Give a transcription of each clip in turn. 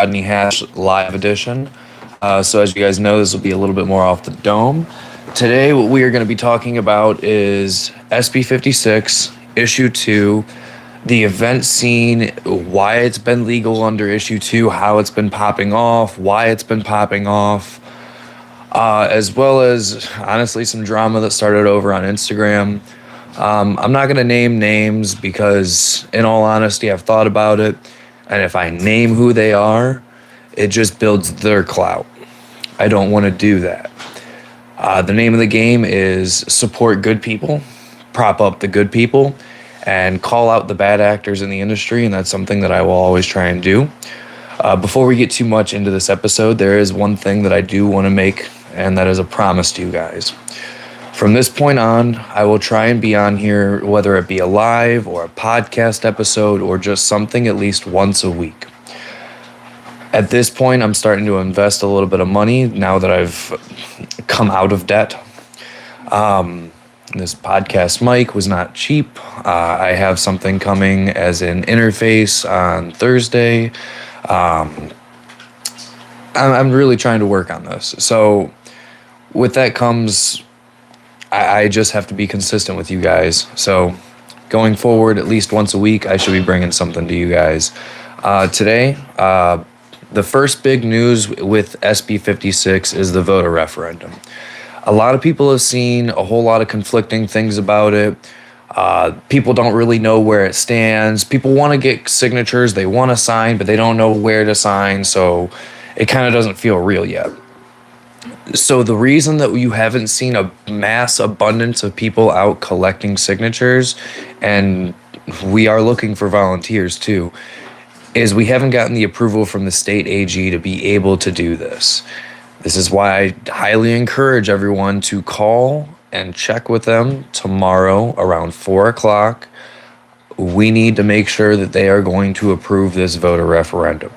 Rodney Hash live edition. So as you guys know, this will be a little bit more off the dome. Today, what we are going to be talking about is SB56, Issue 2, the event scene, why it's been legal under Issue 2, how it's been popping off, why it's been popping off, as well as, honestly, some drama that started over on Instagram. I'm not going to name names because, in all honesty, I've thought about it. And if I name who they are, it just builds their clout. I don't want to do that. The name of the game is support good people, prop up the good people, and call out the bad actors in the industry. And that's something that I will always try and do. Before we get too much into this episode, there is one thing that I do want to make, and that is a promise to you guys. From this point on, I will try and be on here, whether it be a live or a podcast episode or just something at least once a week. At this point, I'm starting to invest a little bit of money now that I've come out of debt. This podcast mic was not cheap. I have something coming as an interface on Thursday. I'm really trying to work on this. So with that comes, I just have to be consistent with you guys. So going forward, at least once a week, I should be bringing something to you guys. Today, the first big news with SB56 is the voter referendum. A lot of people have seen a whole lot of conflicting things about it. People don't really know where it stands. People want to get signatures, they want to sign, but they don't know where to sign, so it kind of doesn't feel real yet. So the reason that you haven't seen a mass abundance of people out collecting signatures, and we are looking for volunteers too, is we haven't gotten the approval from the state AG to be able to do this. This is why I highly encourage everyone to call and check with them tomorrow around 4 o'clock. We need to make sure that they are going to approve this voter referendum.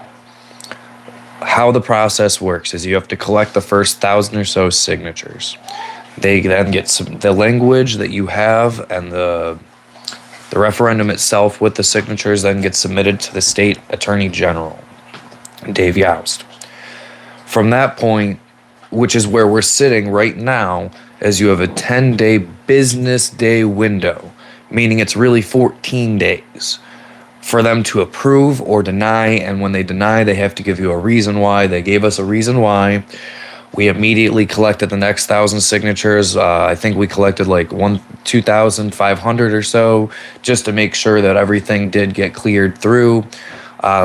How the process works is you have to collect the first 1,000 or so signatures. They then get the language that you have, and the referendum itself with the signatures then gets submitted to the state attorney general, Dave Youst. From that point, which is where we're sitting right now, as you have a 10-day business day window, meaning it's really 14 days for them to approve or deny. And when they deny, they have to give you a reason why. They gave us a reason why. We immediately collected the next 1,000 signatures. I think we collected like 2,500 or so, just to make sure that everything did get cleared through.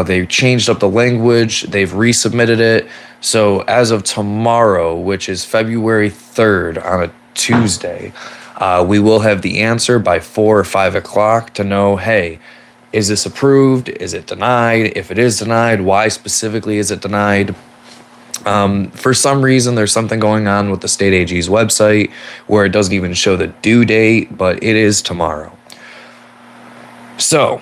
They changed up the language. They've resubmitted it. So as of tomorrow, which is February 3rd on a Tuesday, we will have the answer by 4 or 5 o'clock to know, hey, is this approved? Is it denied? If it is denied, why specifically is it denied? For some reason, there's something going on with the state AG's website where it doesn't even show the due date, but it is tomorrow. So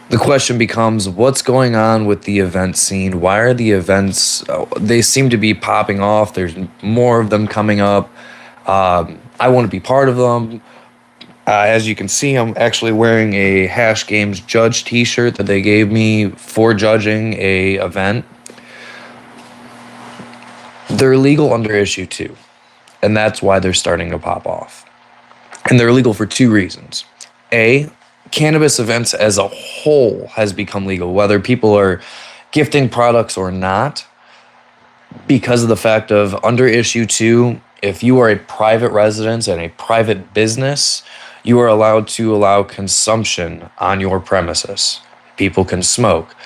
the question becomes, what's going on with the event scene? Why are the events, they seem to be popping off. There's more of them coming up. I want to be part of them. As you can see, I'm actually wearing a Hash Games Judge t-shirt that they gave me for judging a event. They're illegal under Issue 2, and that's why they're starting to pop off. And they're illegal for two reasons. A, cannabis events as a whole has become legal, whether people are gifting products or not, because of the fact of under Issue 2, if you are a private residence and a private business, you are allowed to allow consumption on your premises. People can smoke.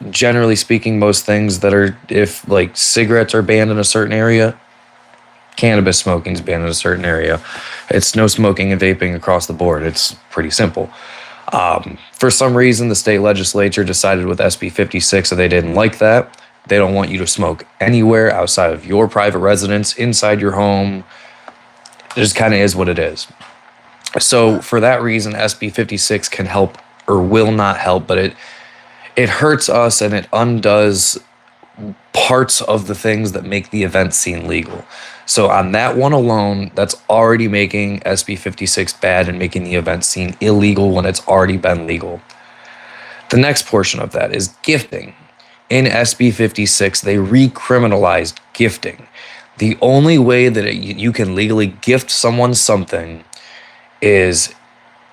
Generally speaking, most things that are, if like cigarettes are banned in a certain area, cannabis smoking is banned in a certain area. It's no smoking and vaping across the board. It's pretty simple. For some reason, the state legislature decided with SB56 that they didn't like that. They don't want you to smoke anywhere outside of your private residence, inside your home. It just kind of is what it is. So for that reason, SB56 can help or will not help, but it hurts us and it undoes parts of the things that make the event scene legal. So on that one alone, that's already making SB56 bad and making the event scene illegal when it's already been legal. The next portion of that is gifting. In SB56, they recriminalized gifting. The only way that you can legally gift someone something is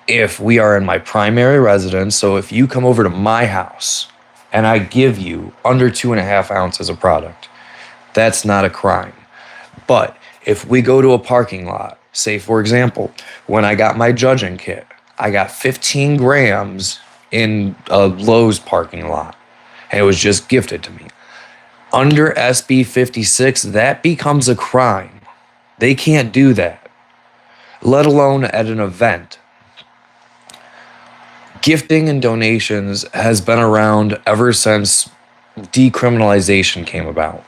if we are in my primary residence. So if you come over to my house and I give you under 2.5 ounces of product, that's not a crime. But if we go to a parking lot, say for example, when I got my judging kit, I got 15 grams in a Lowe's parking lot, and it was just gifted to me. Under SB 56, that becomes a crime. They can't do that, let alone at an event. Gifting and donations has been around ever since decriminalization came about.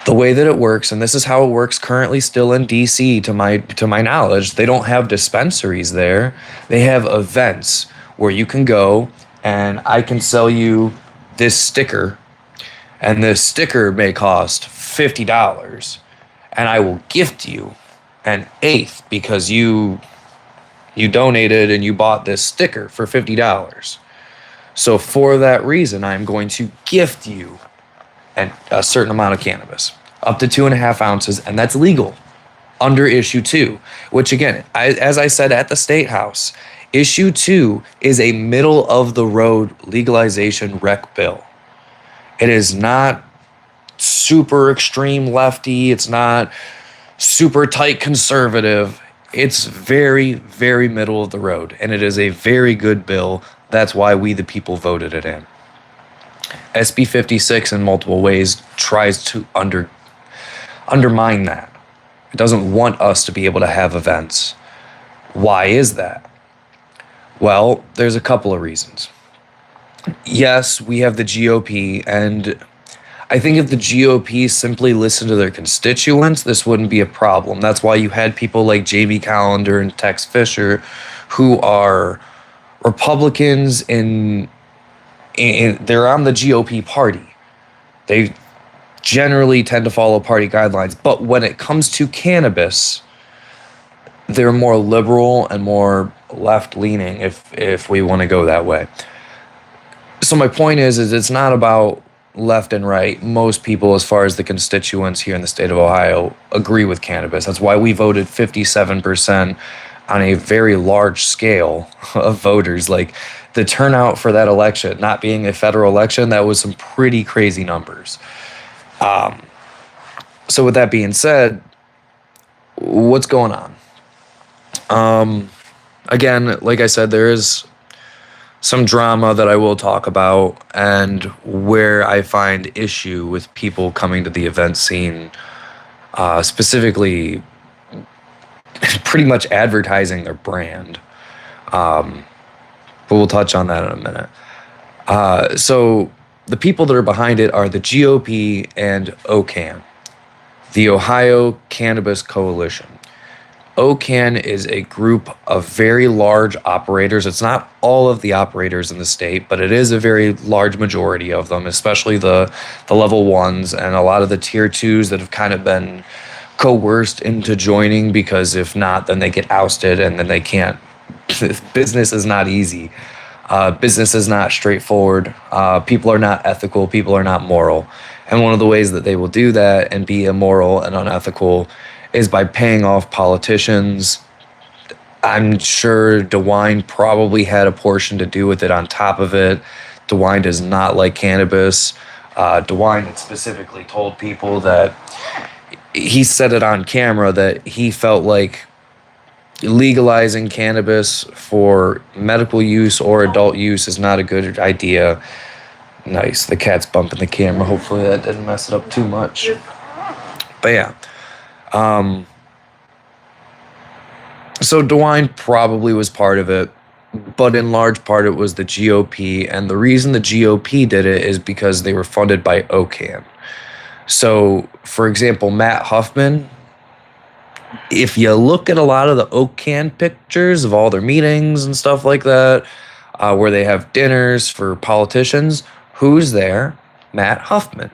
The way that it works, and this is how it works currently still in DC to my knowledge, they don't have dispensaries there. They have events where you can go and I can sell you this sticker, and this sticker may cost $50, and I will gift you an eighth because you donated and you bought this sticker for $50. So for that reason, I'm going to gift you a certain amount of cannabis, up to 2.5 ounces, and that's legal under issue 2, which again, as I said at the State House, issue 2 is a middle of the road legalization rec bill. It is not super extreme lefty. It's not super tight conservative. It's very, very middle of the road, and it is a very good bill. That's why we, the people, voted it in. SB 56 in multiple ways tries to undermine that. It doesn't want us to be able to have events. Why is that? Well, there's a couple of reasons. Yes, we have the GOP, and I think if the GOP simply listened to their constituents, this wouldn't be a problem. That's why you had people like J.B. Callender and Tex Fisher, who are Republicans they're on the GOP party. They generally tend to follow party guidelines. But when it comes to cannabis, they're more liberal and more left-leaning, if we want to go that way. So my point is it's not about left and right. Most people, as far as the constituents here in the state of Ohio, agree with cannabis. That's why we voted 57% on a very large scale of voters. Like, the turnout for that election, not being a federal election, that was some pretty crazy numbers. So with that being said, what's going on? Again, like I said, there is some drama that I will talk about, and where I find issue with people coming to the event scene, specifically pretty much advertising their brand. But we'll touch on that in a minute. So the people that are behind it are the GOP and OCAN, the Ohio Cannabis Coalition. OCAN is a group of very large operators. It's not all of the operators in the state, but it is a very large majority of them, especially the level ones and a lot of the tier 2s that have kind of been coerced into joining, because if not, then they get ousted and then they can't. Business is not easy. Business is not straightforward. People are not ethical. People are not moral. And one of the ways that they will do that and be immoral and unethical is by paying off politicians. I'm sure DeWine probably had a portion to do with it on top of it. DeWine does not like cannabis. DeWine had specifically told people that he said it on camera that he felt like legalizing cannabis for medical use or adult use is not a good idea. Nice. The cat's bumping the camera. Hopefully that didn't mess it up too much. But yeah. So DeWine probably was part of it, but in large part it was the GOP. And the reason the GOP did it is because they were funded by OCAN. So, for example, Matt Huffman, if you look at a lot of the OCAN pictures of all their meetings and stuff like that, where they have dinners for politicians, who's there? Matt Huffman.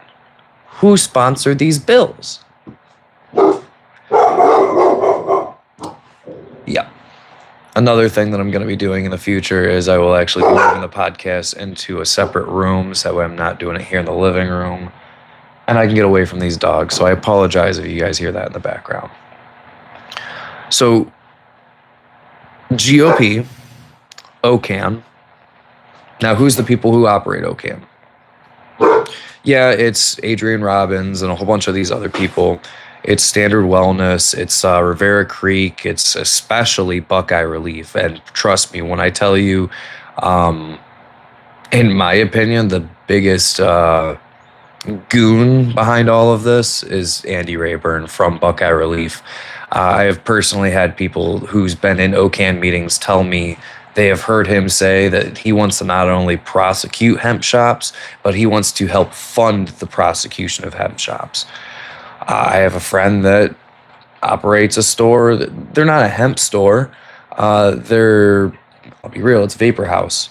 Who sponsored these bills? Yeah. Another thing that I'm going to be doing in the future is I will actually be moving the podcast into a separate room, so I'm not doing it here in the living room, and I can get away from these dogs. So I apologize if you guys hear that in the background. So GOP, OCAN. Now, who's the people who operate OCAN? Yeah, it's Adrian Robbins and a whole bunch of these other people. It's Standard Wellness. It's Rivera Creek. It's especially Buckeye Relief. And trust me when I tell you, in my opinion, the biggest goon behind all of this is Andy Rayburn from Buckeye Relief. I have personally had people who's been in OCAN meetings tell me they have heard him say that he wants to not only prosecute hemp shops, but he wants to help fund the prosecution of hemp shops. I have a friend that operates a store. They're not a hemp store. I'll be real, it's Vapor House.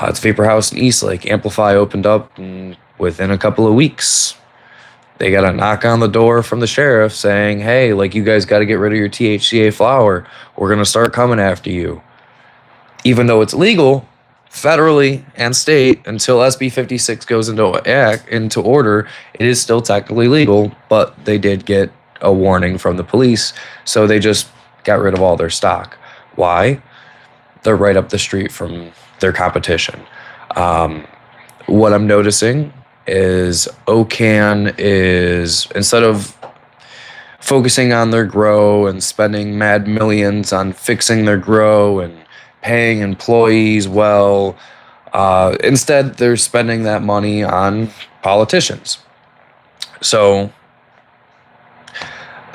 It's Vapor House in Eastlake. Amplify opened up within a couple of weeks. They got a knock on the door from the sheriff saying, hey, like, you guys got to get rid of your THCA flower. We're going to start coming after you. Even though it's legal federally and state, until SB56 goes into order, it is still technically legal, but they did get a warning from the police, so they just got rid of all their stock. Why? They're right up the street from their competition. What I'm noticing is OCAN is, instead of focusing on their grow and spending mad millions on fixing their grow and paying employees well, instead they're spending that money on politicians. So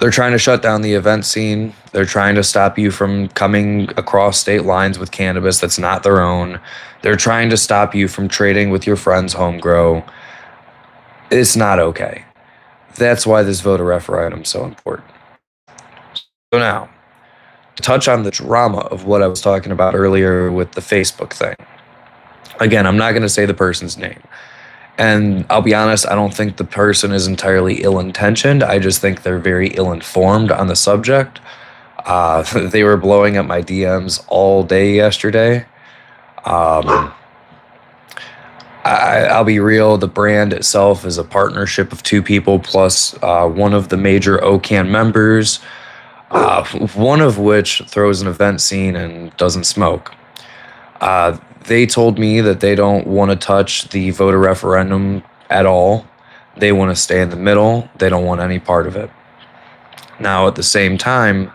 they're trying to shut down the event scene. They're trying to stop you from coming across state lines with cannabis that's not their own. They're trying to stop you from trading with your friend's home grow. It's not okay. That's why this voter referendum is so important. So now, to touch on the drama of what I was talking about earlier with the Facebook thing. Again, I'm not going to say the person's name. And I'll be honest, I don't think the person is entirely ill-intentioned. I just think they're very ill-informed on the subject. They were blowing up my DMs all day yesterday. I'll be real, the brand itself is a partnership of two people plus one of the major OCAN members, one of which throws an event scene and doesn't smoke. They told me that they don't want to touch the voter referendum at all. They want to stay in the middle. They don't want any part of it. Now, at the same time,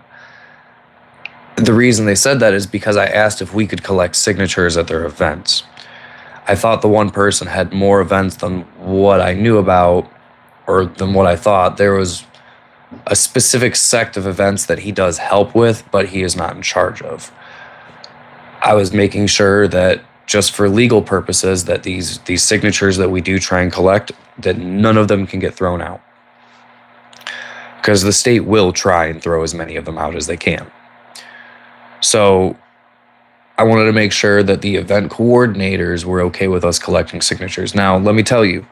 the reason they said that is because I asked if we could collect signatures at their events. I thought the one person had more events than what I knew about, or than what I thought. There was a specific sect of events that he does help with, but he is not in charge of. I was making sure that just for legal purposes, that these signatures that we do try and collect, that none of them can get thrown out. Because the state will try and throw as many of them out as they can. So I wanted to make sure that the event coordinators were okay with us collecting signatures. Now, let me tell you,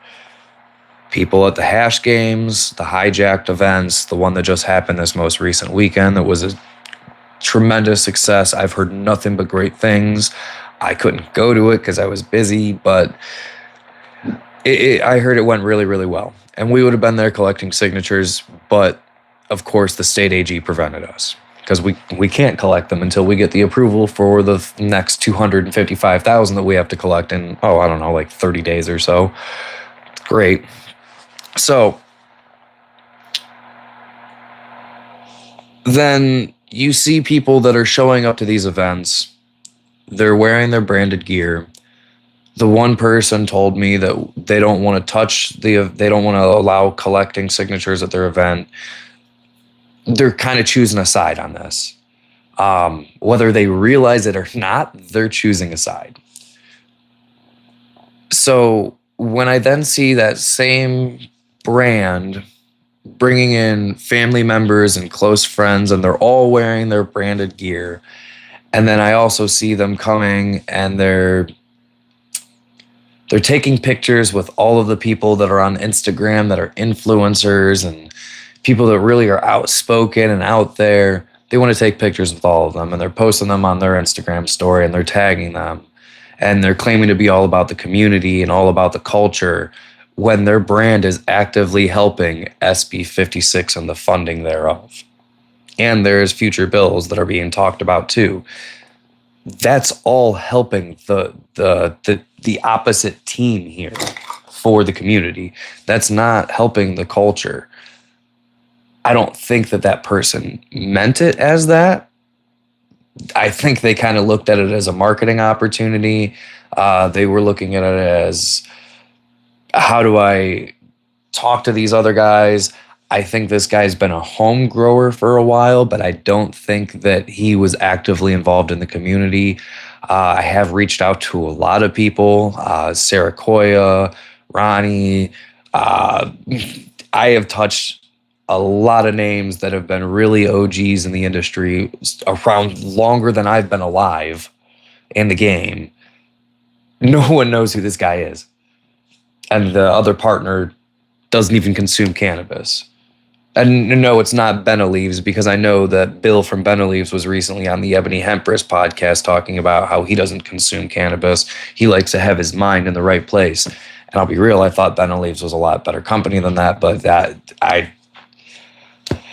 people at the hash games, the hijacked events, the one that just happened this most recent weekend that was a tremendous success. I've heard nothing but great things. I couldn't go to it because I was busy, but I heard it went really, really well. And we would have been there collecting signatures, but of course the state AG prevented us because we can't collect them until we get the approval for the next 255,000 that we have to collect in, like 30 days or so. Great. So then you see people that are showing up to these events. They're wearing their branded gear. The one person told me that they don't want to they don't want to allow collecting signatures at their event. They're kind of choosing a side on this. Whether they realize it or not, they're choosing a side. So when I then see that same brand bringing in family members and close friends, and they're all wearing their branded gear, and then I also see them coming and they're taking pictures with all of the people that are on Instagram that are influencers and people that really are outspoken and out there. they want to take pictures with all of them, and they're posting them on their Instagram story, and they're tagging them, and they're claiming to be all about the community and all about the culture, when their brand is actively helping SB56 and the funding thereof. And there's future bills that are being talked about too. That's all helping the opposite team here for the community. That's not helping the culture. I don't think that person meant it as that. I think they kind of looked at it as a marketing opportunity. They were looking at it as, how do I talk to these other guys? I think this guy's been a home grower for a while, but I don't think that he was actively involved in the community. I have reached out to a lot of people, Sarah Koya, Ronnie. I have touched a lot of names that have been really OGs in the industry, around longer than I've been alive in the game. No one knows who this guy is. And the other partner doesn't even consume cannabis. And no, it's not Benaleaves, because I know that Bill from Benaleaves was recently on the Ebony Hempress podcast talking about how he doesn't consume cannabis. He likes to have his mind in the right place. And I'll be real, I thought Benaleaves was a lot better company than that, but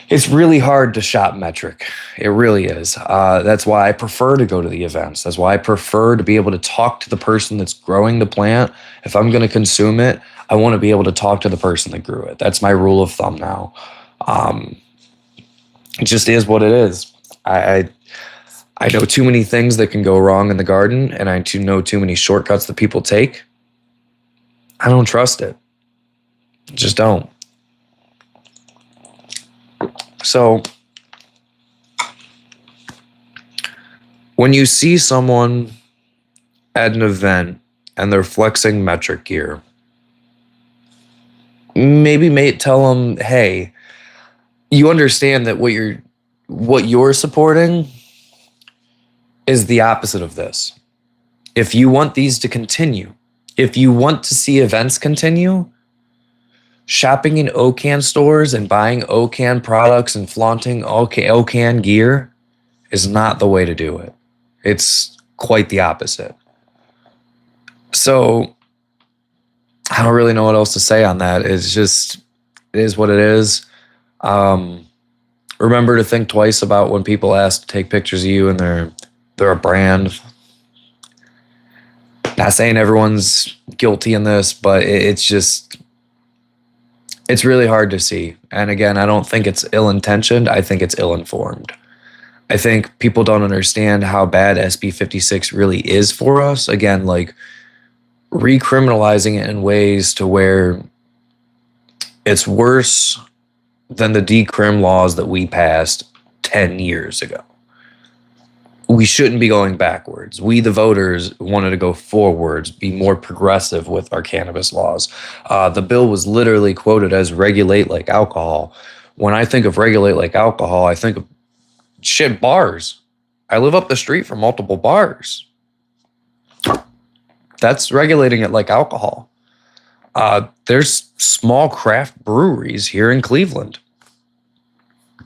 it's really hard to shop metric. It really is. That's why I prefer to go to the events. That's why I prefer to be able to talk to the person that's growing the plant. If I'm going to consume it, I want to be able to talk to the person that grew it. That's my rule of thumb now. It just is what it is. I know too many things that can go wrong in the garden, and I know too many shortcuts that people take. I don't trust it. Just don't. So when you see someone at an event and they're flexing metric gear, maybe tell them, hey, you understand that what you're supporting is the opposite of this. If you want these to continue, if you want to see events continue, shopping in OCAN stores and buying OCAN products and flaunting OCAN gear is not the way to do it. It's quite the opposite. So I don't really know what else to say on that. It is what it is. Remember to think twice about when people ask to take pictures of you and they're a brand. Not saying everyone's guilty in this, but it's really hard to see. And again, I don't think it's ill-intentioned. I think it's ill-informed. I think people don't understand how bad SB56 really is for us. Again, like recriminalizing it in ways to where it's worse than the decrim laws that we passed 10 years ago. We shouldn't be going backwards. We, the voters, wanted to go forwards, be more progressive with our cannabis laws. The bill was literally quoted as regulate like alcohol. When I think of regulate like alcohol, I think of bars. I live up the street from multiple bars. That's regulating it like alcohol. There's small craft breweries here in Cleveland.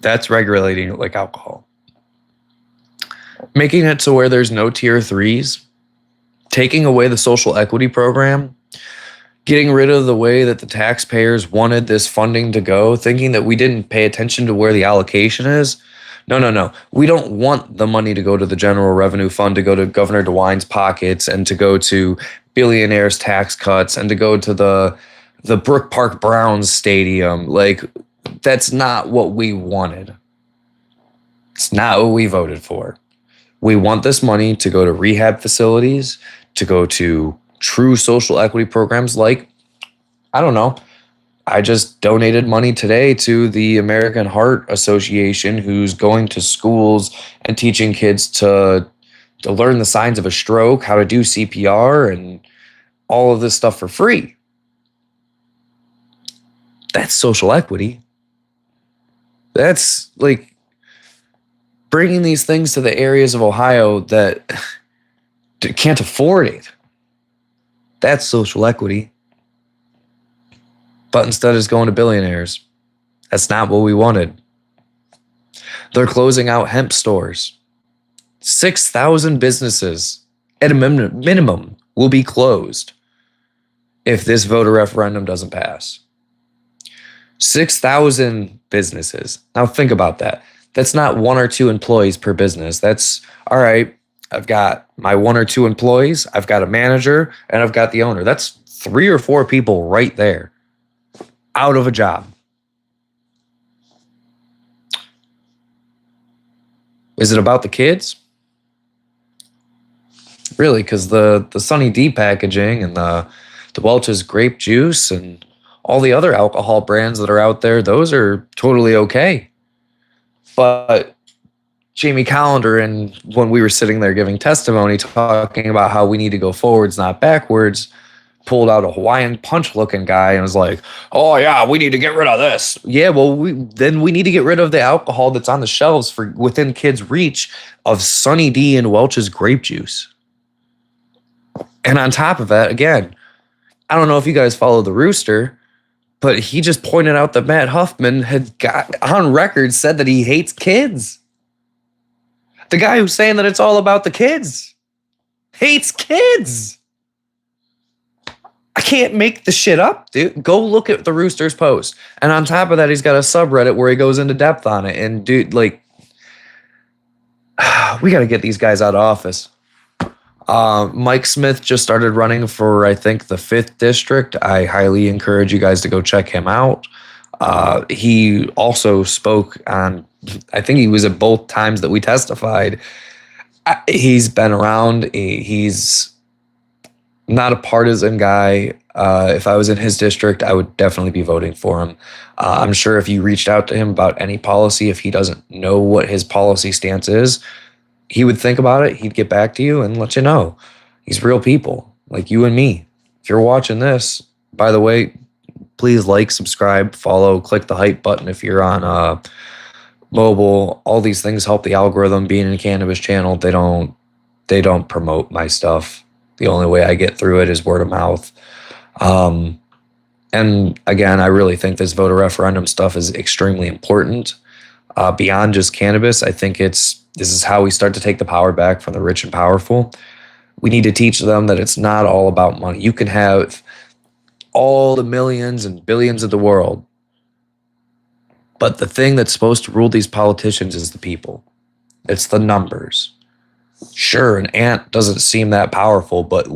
That's regulating it like alcohol. Making it to where there's no tier 3s, taking away the social equity program, getting rid of the way that the taxpayers wanted this funding to go, thinking that we didn't pay attention to where the allocation is. No. We don't want the money to go to the general revenue fund, to go to Governor DeWine's pockets, and to go to billionaires' tax cuts, and to go to the Brook Park Browns stadium. Like, that's not what we wanted. It's not what we voted for. We want this money to go to rehab facilities, to go to true social equity programs like, I don't know, I just donated money today to the American Heart Association, who's going to schools and teaching kids to learn the signs of a stroke, how to do CPR, and all of this stuff for free. That's social equity. That's like bringing these things to the areas of Ohio that can't afford it. That's social equity. But instead it's going to billionaires. That's not what we wanted. They're closing out hemp stores. 6,000 businesses at a minimum will be closed if this voter referendum doesn't pass. 6,000 businesses. Now think about that. That's not one or two employees per business. That's all right. I've got my one or two employees, I've got a manager, and I've got the owner. That's 3 or 4 people right there out of a job. Is it about the kids? Really, because the Sunny D packaging and the Welch's grape juice and all the other alcohol brands that are out there, those are totally okay. But Jamie Callender, and when we were sitting there giving testimony, talking about how we need to go forwards, not backwards, pulled out a Hawaiian punch looking guy and was like, oh yeah, we need to get rid of this. Yeah, well, then we need to get rid of the alcohol that's on the shelves for within kids' reach of Sunny D and Welch's grape juice. And on top of that, again, I don't know if you guys follow the Rooster, but he just pointed out that Matt Huffman had got on record said that he hates kids. The guy who's saying that it's all about the kids hates kids. I can't make the shit up, dude. Go look at the Rooster's post. And on top of that, he's got a subreddit where he goes into depth on it. And dude, like, we got to get these guys out of office. Mike Smith just started running for, I think, the 5th district. I highly encourage you guys to go check him out. He also spoke on, I think he was at both times that we testified. He's been around. He's not a partisan guy. If I was in his district, I would definitely be voting for him. I'm sure if you reached out to him about any policy, if he doesn't know what his policy stance is, he would think about it. He'd get back to you and let you know. He's real people like you and me. If you're watching this, by the way, please like, subscribe, follow, click the hype button if you're on mobile. All these things help the algorithm. Being in a cannabis channel, they don't promote my stuff. The only way I get through it is word of mouth. And again, I really think this voter referendum stuff is extremely important. Beyond just cannabis, I think this is how we start to take the power back from the rich and powerful. We need to teach them that it's not all about money. You can have all the millions and billions of the world, but the thing that's supposed to rule these politicians is the people. It's the numbers. Sure, an ant doesn't seem that powerful, but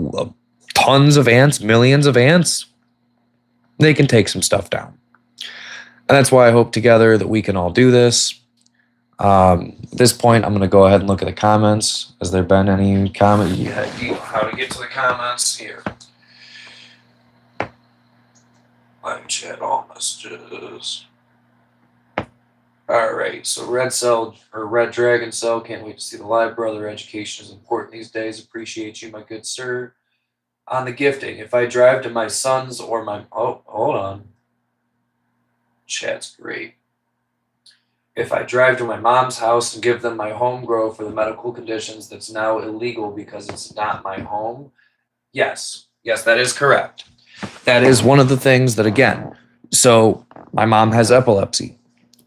tons of ants, millions of ants, they can take some stuff down. And that's why I hope together that we can all do this. At this point, I'm going to go ahead and look at the comments. Has there been any comment? You know how to get to the comments here. Live chat, all messages. All right, so Red Dragon Cell, can't wait to see the live, brother. Education is important these days. Appreciate you, my good sir. On the gifting, if I drive to my son's or my, oh, hold on. Chat's great. If I drive to my mom's house and give them my home grow for the medical conditions, that's now illegal because it's not my home. Yes, that is correct. That is one of the things that, again, so my mom has epilepsy.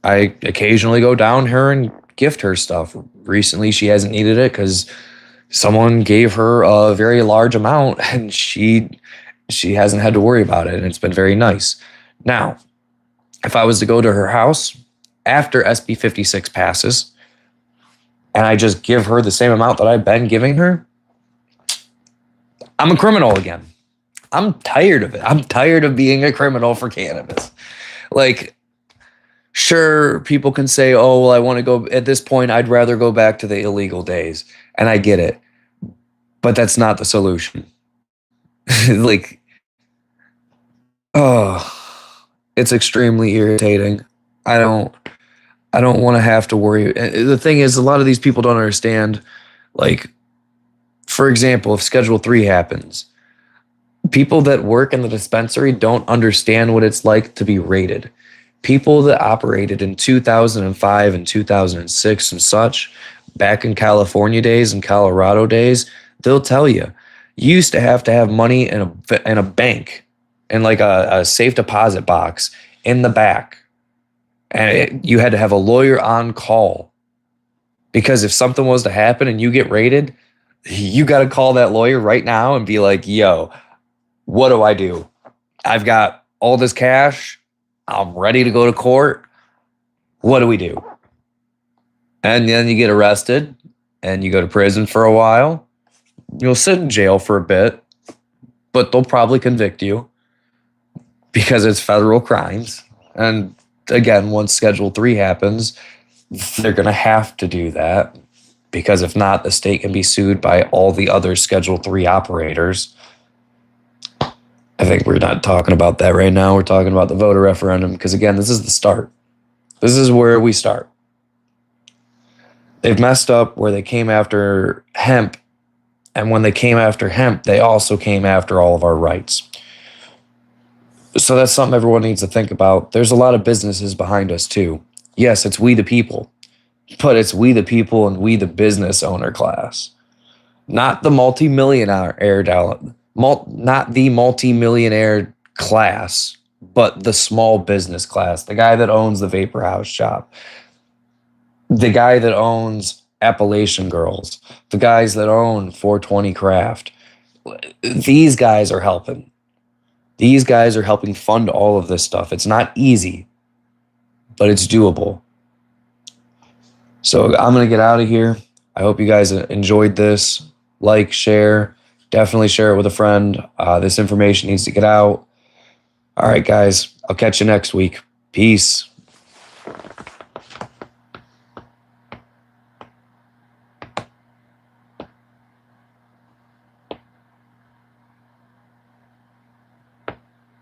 I occasionally go down her and gift her stuff. Recently, she hasn't needed it because someone gave her a very large amount and she hasn't had to worry about it, and it's been very nice. Now, if I was to go to her house after SB56 passes and I just give her the same amount that I've been giving her, I'm a criminal again. I'm tired of it. I'm tired of being a criminal for cannabis. Like, sure, people can say, oh, well, I want to go, at this point, I'd rather go back to the illegal days. And I get it. But that's not the solution. Like, oh, it's extremely irritating. I don't want to have to worry. The thing is, a lot of these people don't understand, like, for example, if Schedule 3 happens, people that work in the dispensary don't understand what it's like to be rated. People that operated in 2005 and 2006 and such, back in California days and Colorado days, they'll tell you, you used to have money in a bank, in like a safe deposit box in the back. And you had to have a lawyer on call, because if something was to happen and you get raided, you got to call that lawyer right now and be like, yo, what do I do? I've got all this cash. I'm ready to go to court. What do we do? And then you get arrested and you go to prison for a while. You'll sit in jail for a bit, but they'll probably convict you because it's federal crimes. And again, once Schedule 3 happens, they're going to have to do that, because if not, the state can be sued by all the other Schedule 3 operators. I think we're not talking about that right now. We're talking about the voter referendum, because again, this is the start. This is where we start. They've messed up where they came after hemp, and when they came after hemp, they also came after all of our rights. So that's something everyone needs to think about. There's a lot of businesses behind us too. Yes, it's we the people, but it's we the people and we the business owner class, not the not the multi-millionaire class, but the small business class. The guy that owns the Vapor House shop, the guy that owns Appalachian Girls, the guys that own 420 Craft. These guys are helping. These guys are helping fund all of this stuff. It's not easy, but it's doable. So I'm going to get out of here. I hope you guys enjoyed this. Like, share, definitely share it with a friend. This information needs to get out. All right, guys, I'll catch you next week. Peace.